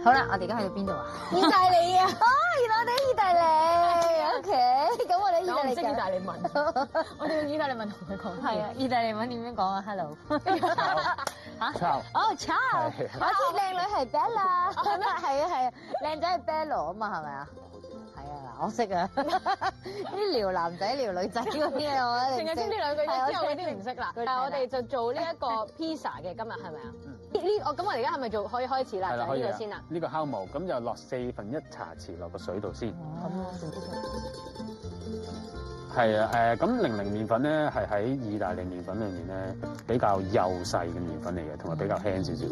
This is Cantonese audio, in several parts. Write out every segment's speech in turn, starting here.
好啦，我哋而家去到邊度啊？意大利啊！哦，原來我哋喺意大利。OK，咁我哋意大利我唔識意大利文，我哋用意大利文同佢講。係啊，意大利文點樣講啊 ？Hello。嚇？哦，ciao。我知靚女係 Bella。係咩？係啊係啊，靚仔係 Bello 啊嘛，係咪啊？係啊，嗱，我識啊。啲撩男仔撩女仔嗰啲啊，我淨係識呢兩句嘢，之後嗰啲唔識啦。但係我哋就做呢一個 pizza 嘅，今日係咪啊？咁我哋而家係咪可以開始啦？就係呢個先啦。呢個酵母咁就落1/4茶匙落個水度先。係啊，咁00麵粉咧係喺意大利麵粉裏面咧比較幼細嘅麵粉嚟嘅，同埋比較輕少少。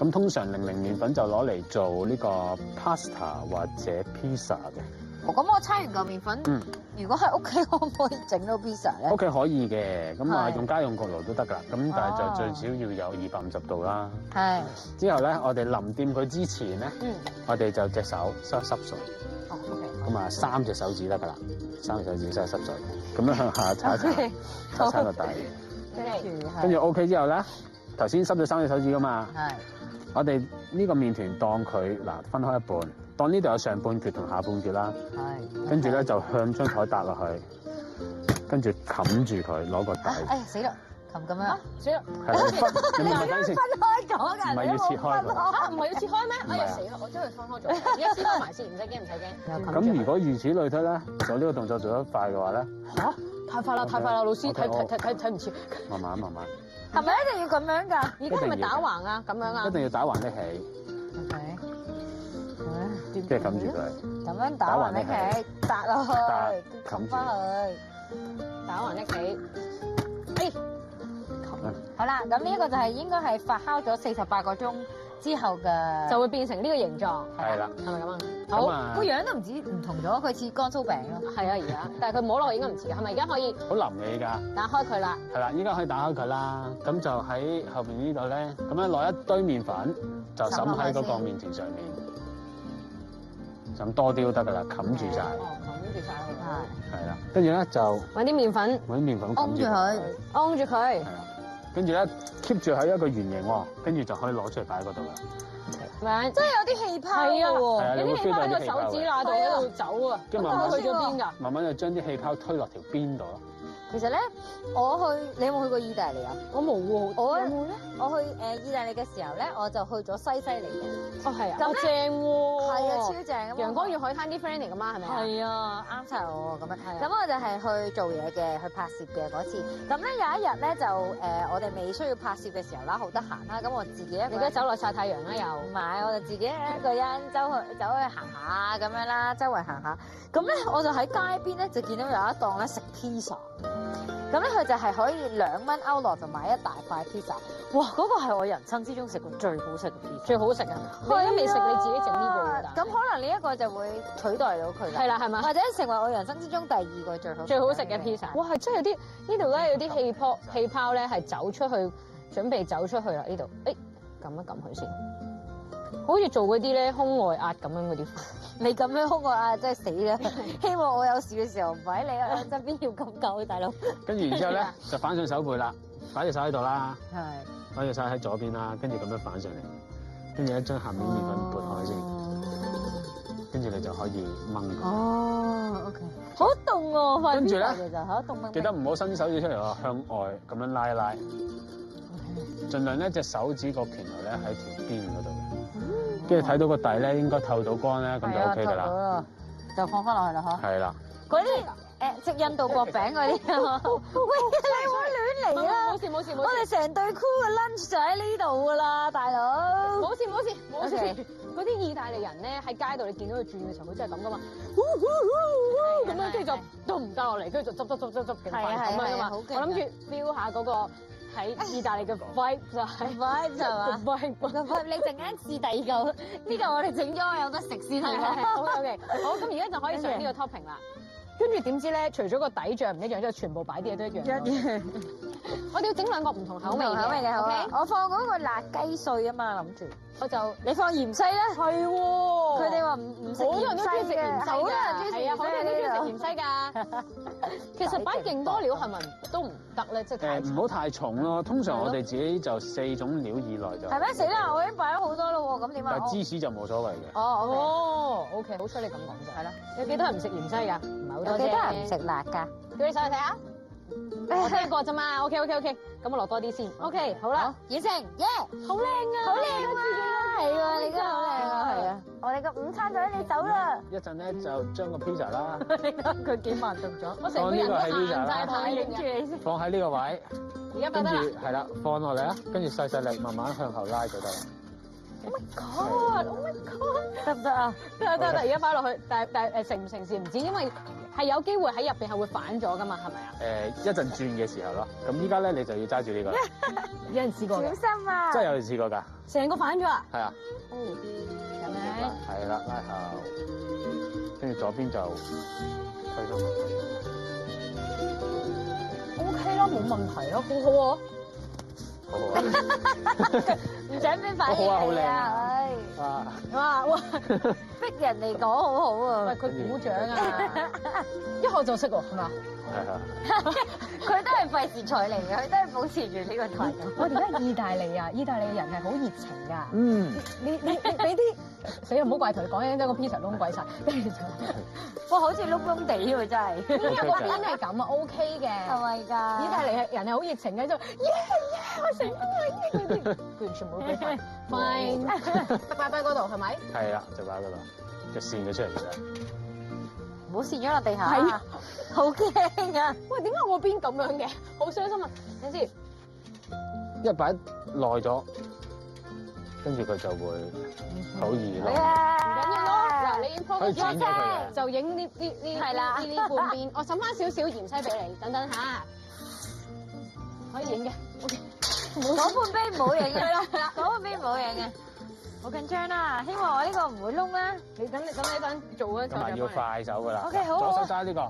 咁通常00麵粉就攞嚟做呢個 pasta 或者 pizza 嘅。咁我搓完嚿麵粉，如果喺屋企可唔可以整到 pizza 咧？屋企可以嘅，咁啊用家用焗爐都得㗎。咁但係就最少要有250度啦。係。之後咧，我哋淋掂佢之前咧，我哋就隻手濕水。哦，OK。咁啊，3隻手指得㗎啦，3隻手指濕水，咁樣向下擦一擦，擦個底。跟住 OK 之後咧，頭先濕咗3隻手指㗎嘛。係。我哋呢個麵團當佢分開一半。當呢度有上半橛同下半橛啦，跟住咧就向張台搭落去，跟住冚住佢攞個底。哎呀死啦！冚咁樣，死啦！係你咪等先。分開咗㗎，唔係要切開㗎。嚇，唔係要切開咩？哎呀死啦！我將佢分開咗。而家切開埋先，唔使驚，唔使驚。咁如果如此類推咧，做呢個動作做得快嘅話咧，嚇太快啦！太快啦！老師睇唔切。慢慢。係咪一定要咁樣㗎？而家係咪打橫啊？咁樣啊？一定要打橫拎起。OK。即係冚住佢，咁樣打橫拎起，搭落去，冚翻去，打橫拎起。好啦，咁呢一個就係應該係發酵咗48個鐘之後嘅，就會變成呢個形狀。係啦，係咪咁啊？好，個樣都唔同咗，佢似乾酥餅咯。係啊，而家，但係佢摸落去應該唔似嘅，係咪而家可以？好腍嘅依家。打開佢啦。係啦，依家可以打開佢啦。咁就喺後邊呢度咧，咁樣攞一堆麵粉，就揼喺嗰個麵團上面。咁多啲都得㗎啦，冚住晒。哦，冚住晒佢。係啦，跟住咧就揾啲麵粉揞住佢，揞住佢。係啦，跟住咧 keep 住喺一個圓形喎，跟住就可以攞出嚟擺喺嗰度啦。咪真係有啲氣泡喎，有啲氣泡喺個手指罅度喺度走啊，跟住慢慢去咗邊㗎？慢慢就將啲氣泡推落條邊度咯。其實咧，你有冇去過意大利啊？我冇喎。我去意大利嘅時候咧，我就去咗西西里嘅。哦，係啊。咁正喎。係啊，超正咁。陽光與海灘啲 friend 嚟㗎嘛，係咪啊？係啊，啱晒我咁樣。咁我就係去做嘢嘅，去拍攝嘅嗰次。咁咧有一日咧就我哋未需要拍攝嘅時候啦，好得閒啦。咁我自己一個人。而家走落曬太陽啦又。唔係，我就自己一個人走去行下咁樣啦，周圍行下。咁咧我就喺街邊咧就見到有一檔咧食 pizza。咁咧佢就係可以2蚊歐羅就買一大塊 pizza，哇！嗰個係我人生之中食過最好食嘅 pizza，最好食啊！你都未食你自己整呢個㗎？咁可能呢一個就會取代到佢啦。係啦，係嘛？或者成為我人生之中第2個最好食嘅 pizza。哇！係真係有啲呢度咧有啲氣泡咧係走出去，準備走出去啦呢度。誒，撳一撳佢先，好似做嗰啲咧胸外壓咁樣嗰啲。你咁樣胸外壓真係死啦！希望我有事嘅時候唔喺你側邊要咁救大佬。跟住然之後咧就反上手背啦，擺隻手喺度啦，係，擺隻手喺左邊啦，跟住咁樣反上嚟，跟住咧將下面麵粉撥開先，跟住你就可以掹佢。哦，OK，好凍喎，跟住咧其實好凍。記得唔好伸手指出嚟喎，向外咁樣拉一拉，盡量咧隻手指個拳頭咧喺條邊嗰度。跟住睇到個底咧，應該透到光咧，咁就 OK 㗎啦。就放翻落去啦，嗬。係啦。嗰啲即印度薄餅嗰啲。喂，你唔好亂嚟啊！冇事。我哋成隊 crew 嘅 lunch 就喺呢度㗎啦，大佬。冇事。嗰啲意大利人咧喺街度，你見到佢轉嘅時候，佢真係咁㗎嘛。咁樣跟住就都唔得落嚟，跟住就執勁快咁樣㗎嘛。我諗住 feel 下嗰個。喺意大利嘅 vibe 就係 vibe 就係嘛 vibe 你陣間試第2嚿，呢嚿我哋整咗有得食先係嘛？好 OK， 好咁而家就可以上呢個 topping 啦。跟住點知咧，除咗個底醬唔一樣之後，全部擺啲嘢都一樣。我哋要整兩個唔同口味口味嘅好啊 OK？我放嗰個辣雞碎啊嘛，諗住我就你放芫茜咧，係喎。佢哋話唔食好多人都中意食芫芫茜茜嘅，㗎，係啊，好多人都中意食芫茜㗎。其實擺勁多料係咪都唔得咧？即係太唔好太重咯。通常我哋自己就4種料以內就。係咩？死啦！我已經擺咗好多咯喎，咁點啊？但係芝士就冇所謂嘅。哦，OK，好彩你咁講啫。係啦，有幾多人唔食芫茜㗎？唔係好多啫。有幾多人唔食辣㗎？叫你上去睇下。我聽過啫嘛，OK，咁我落多啲先。OK，好啦，完成，耶！好靚啊，好靚啊！係喎，你真係好靚啊！係啊，我哋個午餐就喺你手啦。一陣咧就將個 pizza 啦，你睇佢幾慢動作，我成個人都硬晒牌影住你先。放喺呢個位，而家跟住擺得啦。係啦，放落嚟啦，跟住細力慢慢向後拉就得啦。 Oh my god！Oh my god！得唔得啊？得，而家擺落去，但係成唔成事唔知，因為係有機會喺入邊係會反咗噶嘛，係咪啊？一陣轉嘅時候咯，咁依家咧你就要揸住呢個啦，有人試過小嘅，心啊！真係有人試過㗎，成個反咗啊！係啊，咁樣係啦，拉後，跟住左邊就推返落去。 OK 啦，冇問題咯，好好啊。好好啊！唔想俾反應好啊好靚你啊！啊唉，哇！逼人哋講好好啊！喂，佢鼓掌啊！一學就識喎，係嘛？係啊，佢都係費事睬你嘅，佢都係保持住呢個態度。我哋而家意大利啊，意大利人係好熱情㗎。嗯，你俾啲死啦！唔好怪佢，講緊將個 pizza 窿鬼晒，跟住就哇，好似窿窿地喎，真係。邊有個邊係咁啊？OK 嘅，係咪㗎？意大利人係好熱情嘅，就我成功啦！佢完全冇俾佢 fine，擺嗰度係咪？係啦，就擺嗰度，就跣咗出嚟㗎啦。唔好跣咗落地下。係啊，好驚啊！喂，點解我邊咁樣嘅？好傷心啊！等先，一擺耐咗，跟住佢就會好易落。唔緊要咯。嗱，你已經可以剪咗佢嘅。就影呢係啦呢半邊，我滲翻少少芫茜俾你，等等下，可以影嘅。OK，嗰半杯唔好影嘅，嗰半杯唔好影嘅。好緊張啦，希望我呢個唔會窿啦。你等做啊，咁啊要快手㗎啦。 OK，好左手揸呢個，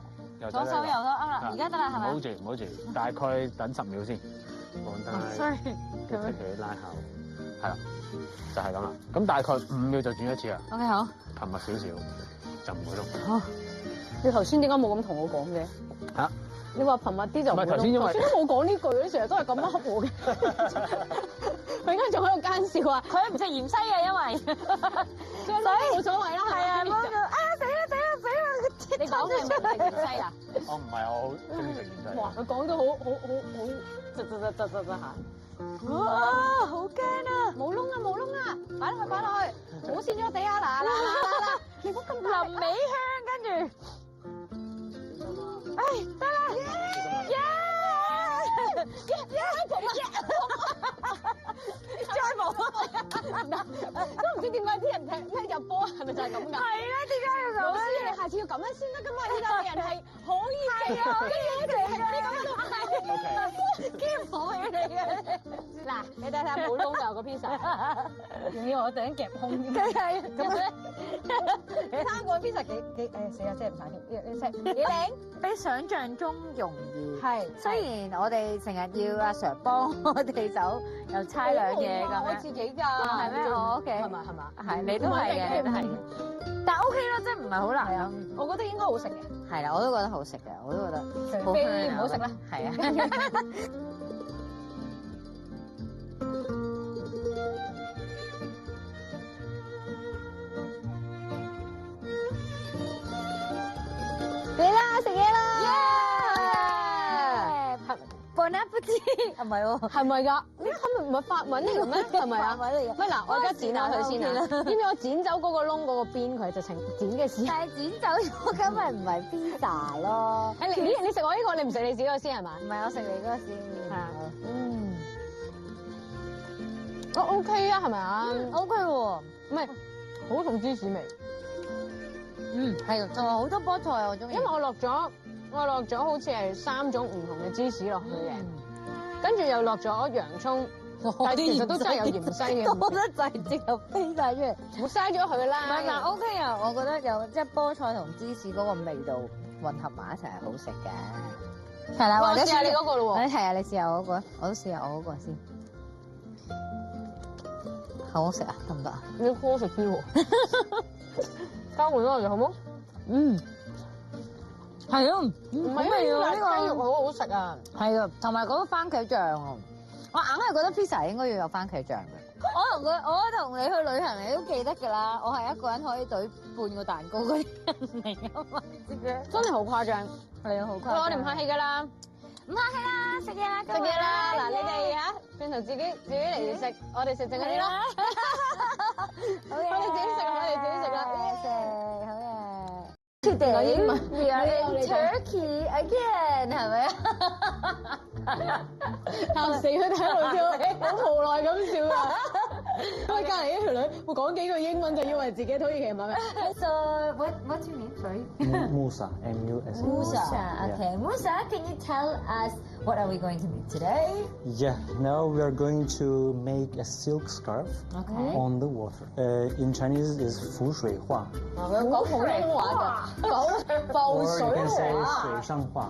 右左手右手啱啦，而家得啦係咪？唔好住，大概等10秒先，放低， sorry，跟住佢拉後，係啦，就係咁啦。咁大概5秒就轉一次啦。 OK 好。頻密少少，就唔會窿。好，你頭先點解冇咁同我講嘅？嚇？你話頻密啲就唔會唔係頭先因為都冇講呢句，你成日都係咁樣恰我嘅。佢而家仲喺度奸笑啊！佢唔食芫茜嘅，因為所以冇所謂啦。係啊，幫佢啊死啦！你講係唔食芫茜啊？我唔係，我好中意食芫茜。哇！佢講到好嚇。哇，好驚啊！冇窿啊！擺落去，唔好跣咗地啊！嗱，你唔好咁大力臨尾香，跟住，唉，得啦，耶！再冇都唔知點解啲人踢入波係咪就係咁㗎？係啦，點解要咁老師，你下次要咁樣先得㗎嘛！意大利人係好熱情啊，跟住我哋係呢咁樣係。兼好俾你嘅。嗱，你睇下冇窿㗎個 pizza，仲要我突然夾空，佢係咁樣，你睇個 pizza 幾死啊！遮唔晒添，你識幾靚？比想象中容易。係，雖然我哋成日要阿 Sir 幫我哋手，又猜兩嘢咁樣。我自己㗎，係咩？我 OK。係嘛？係，你都係嘅，你都係嘅。但 OK 咯，真係唔係好難啊。我覺得應該好食嘅。係啦，我都覺得好食嘅，我都覺得。除非唔好食啦。係啊。嚟啦，食嘢啦！Bon appetit！唔係喎，係咪㗎？呢個唔係法文嚟嘅咩？係咪啊？嚟嘅。喂嗱，我而家剪下佢先啊！知唔知我剪走嗰個窿嗰個邊，佢直情剪嘅時候。但係剪走咗，咁咪唔係 pizza 咯？你食我呢個，你唔食你自己個先係嘛？唔係，我食你嗰個先。係啊。嗯。我 OK 啊，係咪啊？OK 喎，唔係好重芝士味。嗯，係，仲有好多菠菜我中意。因為我落咗好似係3種唔同嘅芝士落去嘅，跟住又落咗洋葱，但係其實都真係有芫茜嘅，多得滯，直頭飛晒出嚟。冇嘥咗佢啦。唔係，但 OK 啊，我覺得有即係菠菜同芝士嗰個味道混合埋一齊係好食嘅。係啦，或者試下你嗰個咯喎。係啊，你試下我嗰個，我都試下我嗰個先。好好食啊，得唔得啊？你好食啲喎。交換咯，好冇？係啊，唔好味啊！呢雞肉個好好食啊。係啊，同埋嗰個番茄醬啊，我硬係覺得 pizza 應該要有番茄醬嘅。我同你去旅行，你都記得㗎啦。我係一個人可以懟半個蛋糕嗰啲人嚟㗎嘛，知唔知？真係好誇張。係啊，好誇張。我哋唔客氣㗎啦，唔客氣啦，食嘢啦，食嘢啦。嗱，你哋嚇轉頭自己嚟食，我哋食剩嗰啲咯。好嘢，我哋自己食，我哋自己食啦。食，好嘢。Today we are in Turkey again，係咪啊？嚇死佢哋喺度笑，好無奈咁笑啊！因為隔離一條女會講幾句英文，就以為自己土耳其唔係咩 So what's your name? Sorry. Musa, M-U-S-A. Musa. Okay. Musa, can you tell us what are we going to make today? Yeah, now we are going to make a silk scarf Okay. on the water. In Chinese is 浮水畫，佢講普通話㗎，講浮 or 水 you can say 畫。水上畫。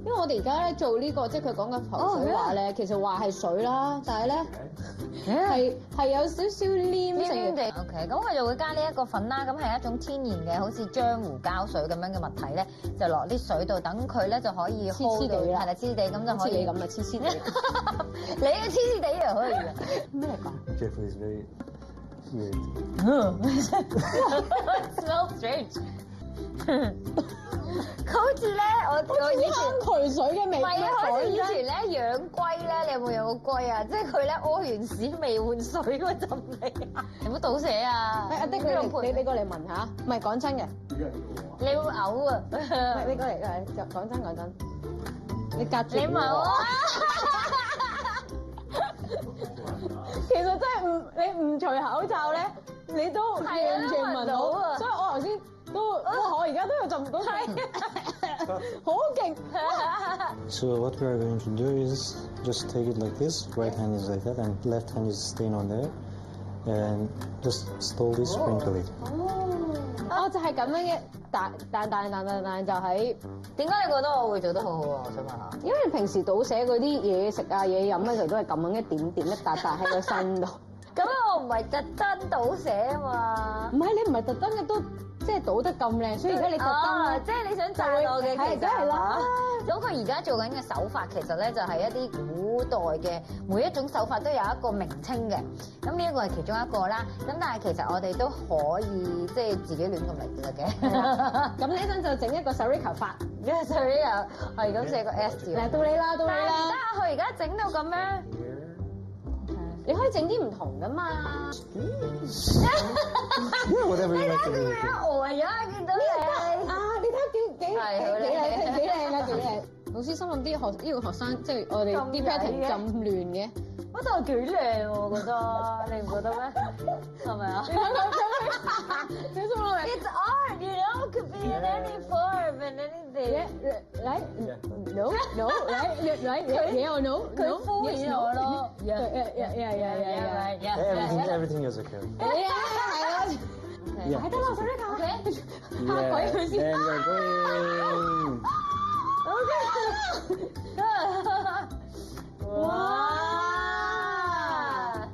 因為我哋而家咧做呢個，即係佢講嘅浮水畫咧，其實話係水啦，但係咧係有少少黏性嘅。 OK，咁我就會加呢一個粉啦，咁係一種天然嘅，好似漿糊膠水咁樣嘅物體咧，就落啲水度，等佢咧就可以黐黐地啦係啦，黐黐地咁就可以咁啊，黐黐地。你嘅黐黐地又可以嘅。咩嚟㗎？ Jeffrey is very weird. Smells strange。好似咧，我以前坑渠水嘅味。唔係啊，好似以前咧養龜咧，你有冇養過龜啊？即係佢咧屙完屎未換水嗰陣味啊！有冇倒瀉啊？阿的你過嚟聞下，唔係講真嘅，你會嘔啊！你過嚟講真，你隔住你聞啊！其實真係你唔除口罩咧，你都完全聞到啊！所以我頭先都我而家都有浸到好勁。So what we are going to do is just take it like this. Right hand is like that, and left hand is staying on there, and just slowly sprinkle it. 哦，就係咁樣嘅，但就喺。點解你覺得我會做得好好啊？我想問下。因為平時倒瀉嗰啲嘢食啊嘢飲咧，佢都係咁樣一點點一笪笪喺個身度。咁我唔係特登倒瀉啊嘛。唔係你唔係特登嘅都即係倒得咁靚，所以而家你特登咧，即係你想讚我嘅，係梗係啦。咁佢而家做緊嘅手法其實咧就係一啲古代嘅每一種手法都有一個名稱嘅。咁呢一個係其中一個啦。咁但係其實我哋都可以即係自己亂咁嚟得嘅。咁呢陣就整一個 Sarika 法。Sarika 係咁寫個 S 字。嗱到你啦，到你啦。但係佢而家整到咁樣。你可以整啲唔同噶嘛。Whatever you like to do. 我而家見到你。啊！你睇幾靚啊，幾靚！老師心諗呢個學生即係我哋啲 pattern 咁亂嘅，嗰度幾靚喎，我覺得你唔覺得咩？係咪啊？你心諗咪 It's art, you know, could be in any form and anything. 嚟 no 嚟 yeah or no 佢敷衍我咯。Everything is okay. 係啊。係得啦，Sarika。嚇鬼佢先。And we're going. Wow!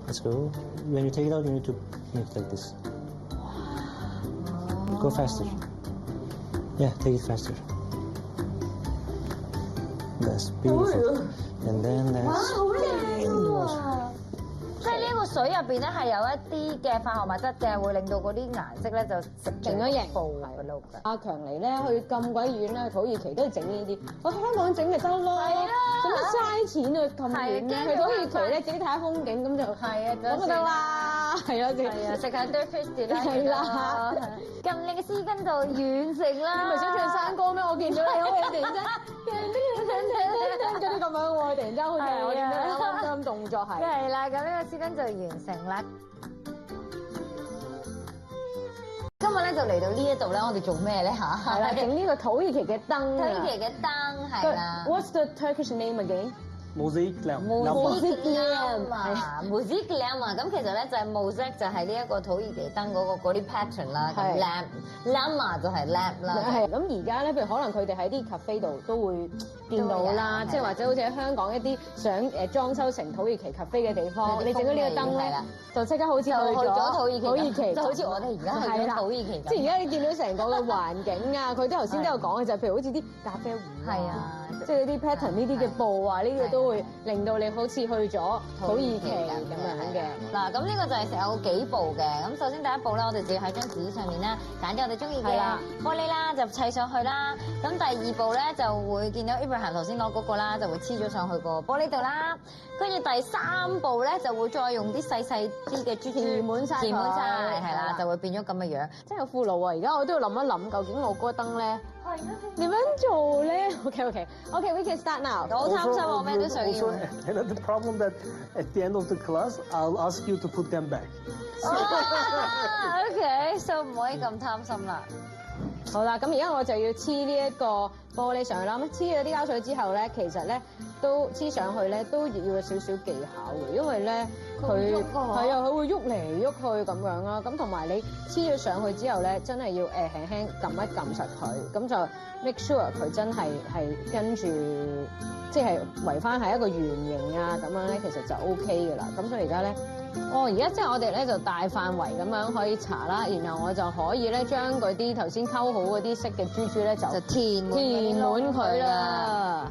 Let's go. When you take it out, you need to make it like this. Go faster. Yeah, take it faster. That's beautiful. And then that's. 好靚喎！即係呢個水入邊咧係有一啲嘅化學物質嘅，會令到嗰啲顏色咧就整咗型。阿強嚟咧去咁鬼遠咧，土耳其都要整呢啲，我香港整咪得咯。係啊，做乜嘥錢啊咁遠咧？去土耳其咧自己睇下風景咁就係啊，咁就得啦。係啊，食下 dirty 啦。係啦，咁靚嘅絲巾就完成啦。你咪想唱山歌咩？我見到你好似突然間嗰啲咁樣喎，突然間好似我見到你啱啱動作係。係啦，咁呢個絲巾就完成啦。今日咧就嚟到呢一度咧，我哋做咩咧嚇？係啦，整呢個土耳其嘅燈。土耳其嘅燈係啦。What's the Turkish name again? mosaic lamp。mosaic 啊 ，mosaic lamp 啊，咁其實咧就係 mosaic 就係呢一個土耳其燈嗰啲 pattern 啦，咁 lamp 就係 lamp 啦。係咁而家咧，譬如可能佢哋喺啲 cafe 度都會見到啦，即係或者好似喺香港一啲想裝修成土耳其 cafe 嘅地方，你整咗呢個燈咧，就即刻好似去咗土耳其，就好似我哋而家去咗土耳其咁。即係而家你見到成個嘅環境啊，佢都頭先都有講嘅就係譬如好似啲咖啡壺，係啊，即係呢啲 pattern 呢啲嘅布啊，呢啲都會令到你好似去咗土耳其咁樣嘅。嗱，咁呢個就係成有幾步嘅。咁首先第一步咧，我哋就要喺張紙上面咧揀啲我哋中意嘅玻璃啦，就砌上去啦。咁第二步咧就會見到 Abraham 頭先攞嗰個啦，就會黐咗上去個玻璃度啦。跟住第三步咧就會再用啲細啲嘅珠填滿晒，係啦，就會變咗咁嘅樣。真係有苦惱啊！而家我都要諗一諗，究竟我嗰個燈咧點樣做咧 ？OK，we can start now。我好貪心，我咩都想要。 And the problem that at the end of the class, I'll ask you to put them back. OK，so 唔可以咁貪心啦。好啦，咁而家我就要黐呢一個玻璃上去啦。咁黐咗啲膠水之後咧，其實咧都黐上去咧都要有少少技巧嘅，因為咧佢係啊，佢會喐嚟喐去咁樣啦。咁同埋你黐咗上去之後咧，真係要輕輕撳一撳實佢，咁就 make sure 佢真係跟住即係圍翻係一個圓形啊咁樣咧，其實就 OK 嘅啦。咁所以而家咧。而家即係我哋咧就大範圍咁樣可以搽啦，然後我就可以咧將嗰啲頭先溝好嗰啲色嘅珠珠咧就填滿佢啦。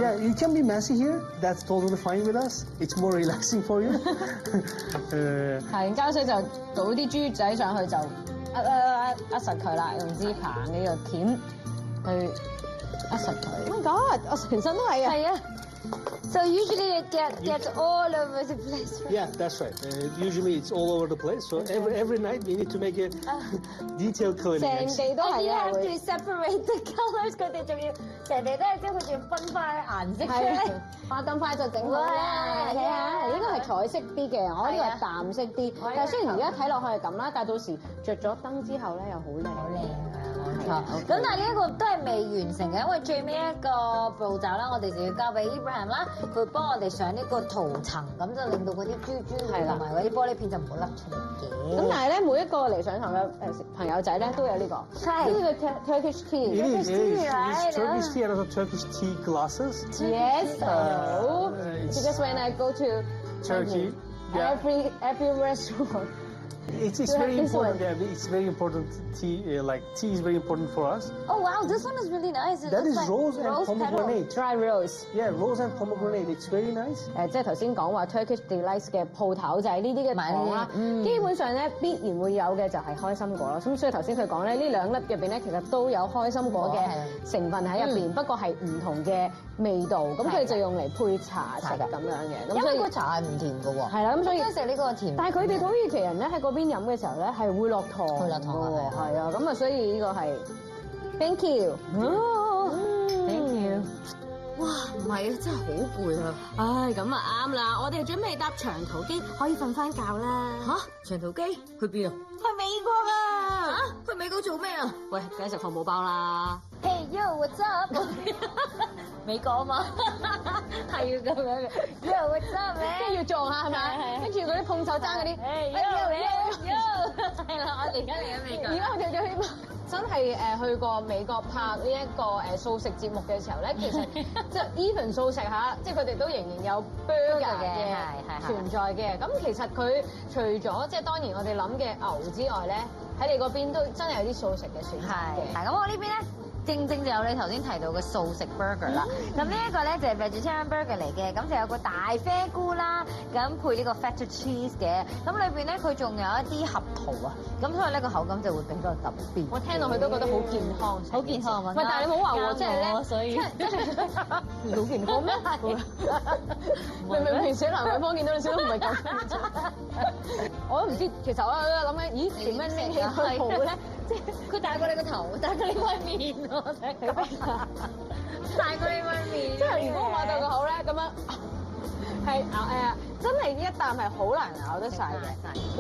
Yeah, it can be messy here. That's totally fine with us. It's more relaxing for you. 係膠水就倒啲珠仔上去就壓實佢啦，用支棒呢個鉗去壓實佢。Oh my God！我成身都係啊。係啊。So usually it gets all over the place. Yeah, that's right. Usually it's all over the place. So every night we need to make a detailed cleaning. 成地都係啊！ You have to separate the colors. 佢哋仲要成地都係，即係佢仲要分翻顏色出嚟。哇！咁快就整好啦！睇下，呢個係彩色啲嘅，我呢個係淡色啲。但係雖然而家睇落去係咁啦，但係到時着咗燈之後咧又好靚。好靚啊！冇錯。咁但係呢一個都係未完成嘅，因為最尾一個步驟啦，我哋就要交俾 Abraham 啦，佢幫我哋上呢個塗層，咁就令到嗰啲珠珠同埋嗰啲玻璃片就唔好甩出嚟嘅。咁但係咧，每一個嚟上堂嘅朋友仔咧都有呢個。係。呢個 Turkish tea。It is Turkish tea and also Turkish tea glasses. Yes. So because when I go to Turkey, every restaurant. It's very important. Yeah, it's very important. Tea, tea is very important for us. Oh wow, this one is really nice. That is rose and pomegranate. Dry rose. Yeah, rose and pomegranate. It's very nice. 即係頭先講話 Turkish Delights 嘅鋪頭就係呢啲嘅糖啦。基本上咧必然會有嘅就係開心果啦。咁所以頭先佢講咧，呢兩粒入邊咧其實都有開心果嘅成分喺入邊，不過係唔同嘅味道。咁佢就用嚟配茶食咁樣嘅。因為個茶係唔甜嘅喎。係啦，咁所以食呢個甜。但係佢哋土耳其人咧喺嗰邊飲嘅時候咧係會落糖嘅喎。係啊，咁啊所以呢個係 Thank you。Thank you。哇，唔係啊，真係好攰啊！唉，咁啊啱啦，我哋準備搭長途機可以瞓翻覺啦。長途機去邊啊？去美國啊！去美國做咩啊？喂，梗係食漢堡包啦。Hey yo，what's up？ 美國啊嘛，係要咁樣嘅。Yo，what's up？ 即係要撞下係咪？跟住嗰啲碰手爭嗰啲。係啦，我哋而家嚟緊美國。而家我哋就希望真係去過美國拍呢一個素食節目嘅時候咧，其實即係 even 素食嚇，即係佢哋都仍然有 burger 嘅存在嘅。咁其實佢除咗即係當然我哋諗嘅牛之外咧，喺你嗰邊都真係有啲素食嘅選擇嘅。係咁我呢邊咧。正就有你頭先提到嘅素食 burger 啦，咁呢一個咧就係 vegetarian burger 嚟嘅，咁就有個大啡菇啦，咁配呢個 feta cheese 嘅，咁裏邊咧佢仲有一啲合桃啊，咁所以呢個口感就會比較特別。我聽落去都覺得好健康，好健康啊！喂，但係你冇話喎，即係咧，所以好健康咩？明明小蘭芳見到你笑都唔係咁，我都唔知。其實我諗緊，咦點樣拎起佢好咧？即係佢大過你個頭，大過你塊面喎，大過你塊面。即係如果我擘到個口咧，咁樣係咬真係一啖係好難咬得晒嘅。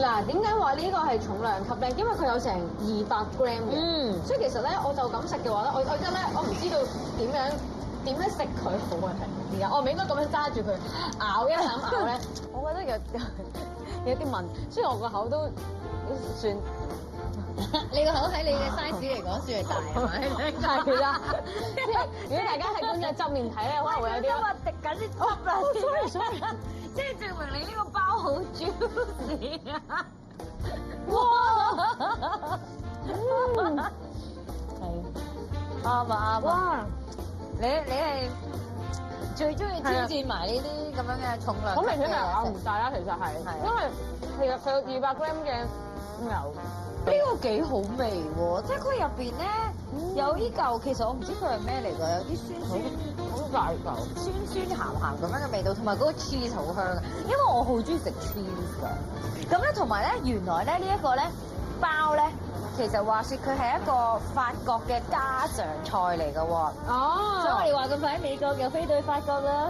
嗱，點解話呢個係重量級咧？因為佢有成200 gram 嘅，所以其實咧我就咁食嘅話咧，我而家咧我唔知道點樣點樣食佢好啊？而家我唔應該咁樣揸住佢咬一口咬咧，我覺得有啲問，雖然我個口都算。你個口喺你嘅 size 嚟講算係大係咪？係啦，即係如果大家喺觀眾側面睇咧，可能會有啲。因為滴緊啲汁啦，sorry，即係證明你呢個包好 juicy 啊！哇！係啱啊啱啊！你係最中意挑戰埋呢啲咁樣嘅重量。好明顯係咬唔晒啦，其實係，因為其實佢有200 gram 嘅牛。呢個幾好味喎！即係佢入邊咧有依嚿，其實我唔知佢係咩嚟㗎，有啲酸酸好大嚿，酸酸鹹鹹咁樣嘅味道，同埋嗰個 cheese 好香嘅，因為我好中意食 cheese 㗎。咁咧同埋咧，原來咧呢一個咧包咧，其實話説佢係一個法國嘅家常菜嚟㗎喎。哦，所以我哋話咁快喺美國又飛到去法國啦。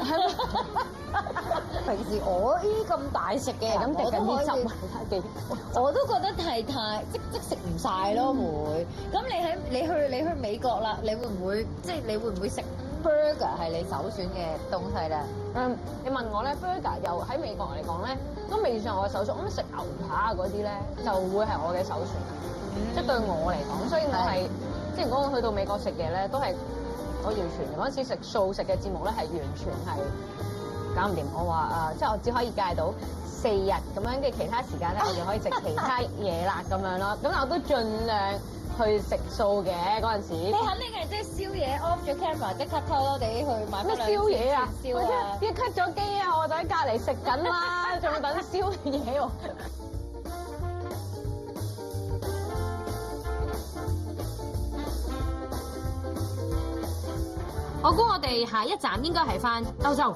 平時我呢啲咁大食嘅人，咁滴緊啲汁啊，幾我都覺得係太即食唔晒咯會。咁你去美國啦，你會唔會你會唔會食 burger 係你首選嘅東西咧？你問我咧 burger 又喺美國嚟講咧，都未算我嘅首選。咁食牛扒嗰啲咧，就會係我嘅首選。即對我嚟講，所以我係即如果我去到美國食嘢咧，都係我完全嗰陣時食素食嘅節目咧，係完全係搞唔掂。我話即我只可以戒到4日咁樣嘅，其他時間咧我就可以食其他嘢啦咁樣咯。咁我都盡量去食素嘅嗰陣時。你肯定係即宵夜 off 咗 camera，即刻偷偷地去買咩宵夜啊？燒啊！一 cut 咗機啊，我就喺隔離食緊啦，仲要等宵夜喎。我估我哋下一站應該係翻歐洲。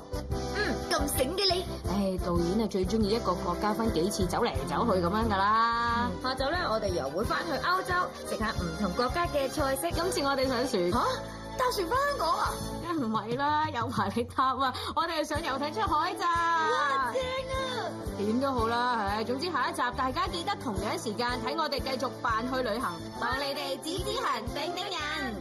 咁醒嘅你。導演啊最中意一個國家分幾次走嚟走去咁樣噶啦。下晝咧，我哋又會翻去歐洲食下唔同國家嘅菜式。今次我哋上船搭船翻香港啊？梗唔係啦，有埋你搭啊！我哋係上遊艇出海咋。哇，正啊！點都好啦，總之下一集大家記得同樣時間睇我哋繼續扮去旅行，幫你哋指指痕，頂頂人。